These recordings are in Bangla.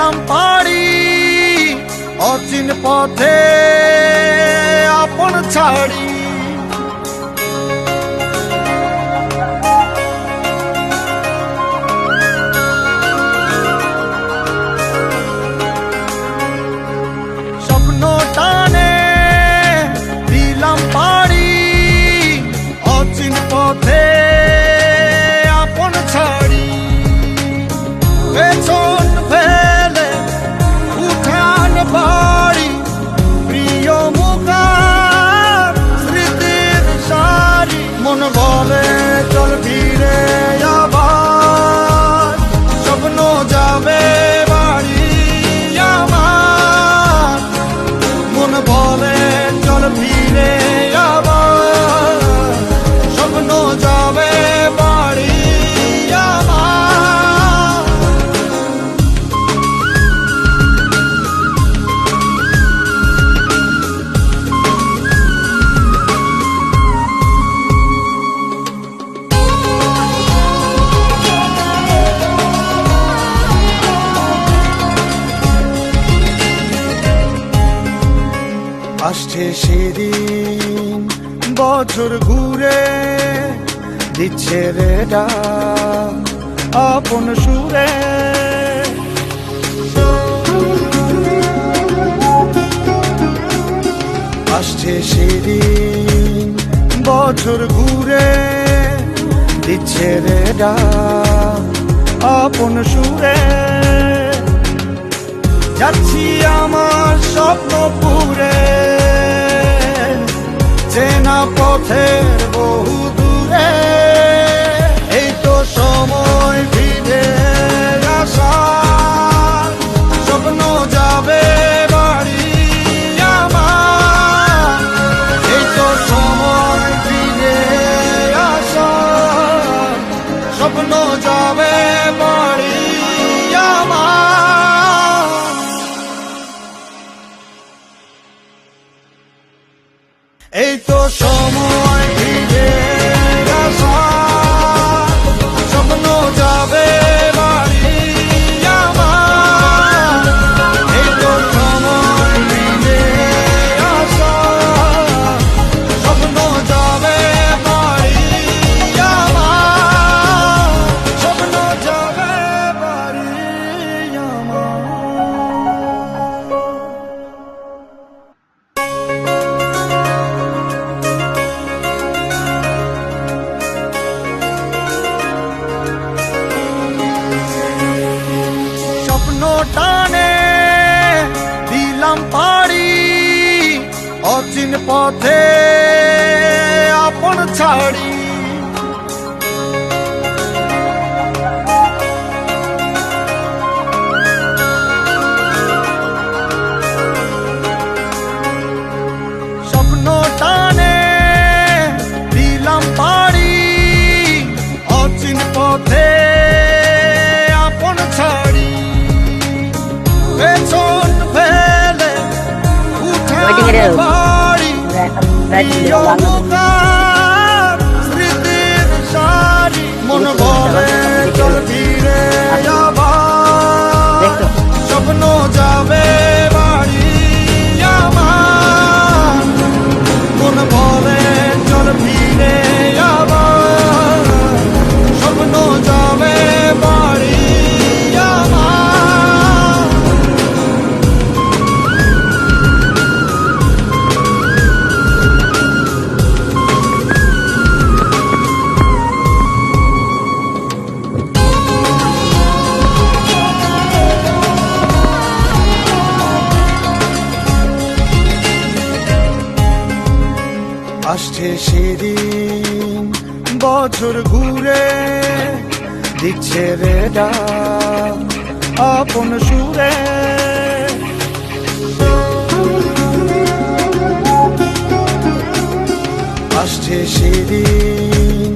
দিলাম পাড়ি অচিন পথে আপন ছাড়ি। স্বপ্ন টানে দিলাম পাড়ি অচিন পথে আপন ছাড়ি। পেছন ফেলে উঠান বাড়ি প্রিয় মুখার স্মৃতির সারি। মন বলে চল ফিরে আবার স্বপ্ন যাবে বাড়ি আমার। মন বলে চল ফিরে আবার স্বপ্ন যাবে বাড়ি আমার। আসছে সেদিন বছর ঘুরে দিচ্ছে রে ডাক আপন সুরে। আসছে সেদিন বছর ঘুরে দিচ্ছে রে ডাক আপন সুরে। যাচ্ছি আমার স্বপ্ন পুরে চেনা পথের বহু দূরে। এই তো সময় ফিরে আসার স্বপ্ন যাবে বাড়ি আমার। এই তো সময় ফিরে আসার স্বপ্ন যাবে বাড়ি আমার। এই তো সময় ফিরে আসার স্বপ্ন যাবে বাড়ি আমার। এই তো সময় ফিরে আসার স্বপ্ন যাবে বাড়ি আমার। স্বপ্ন যাবে বাড়ি আমার। স্বপ্ন টানে দিলাম পাড়ি অচিন পথে আপন ছাড়ি। স্বপ্ন টানে দিলাম পাড়ি অচিন পথে আপন ছাড়ি। পেছন ফেলে উঠান বাড়ি প্রিয় মুখার স্মৃতির সারি। মন বলে চল ফিরে আবার স্বপ্ন যাবে বাড়ি আমার। মন বলে চল ফিরে আবার স্বপ্ন যাবে বাড়ি আমার। আসছে সেদিন বছর ঘুরে দিচ্ছে রে ডাক আপন সুরে। আসছে সেদিন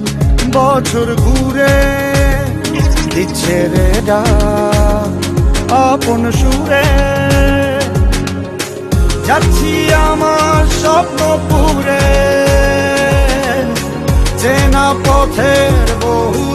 বছর ঘুরে দিচ্ছে রে ডাক আপন সুরে। যাচ্ছি আমার স্বপ্ন পুরে চেনা পথের বহু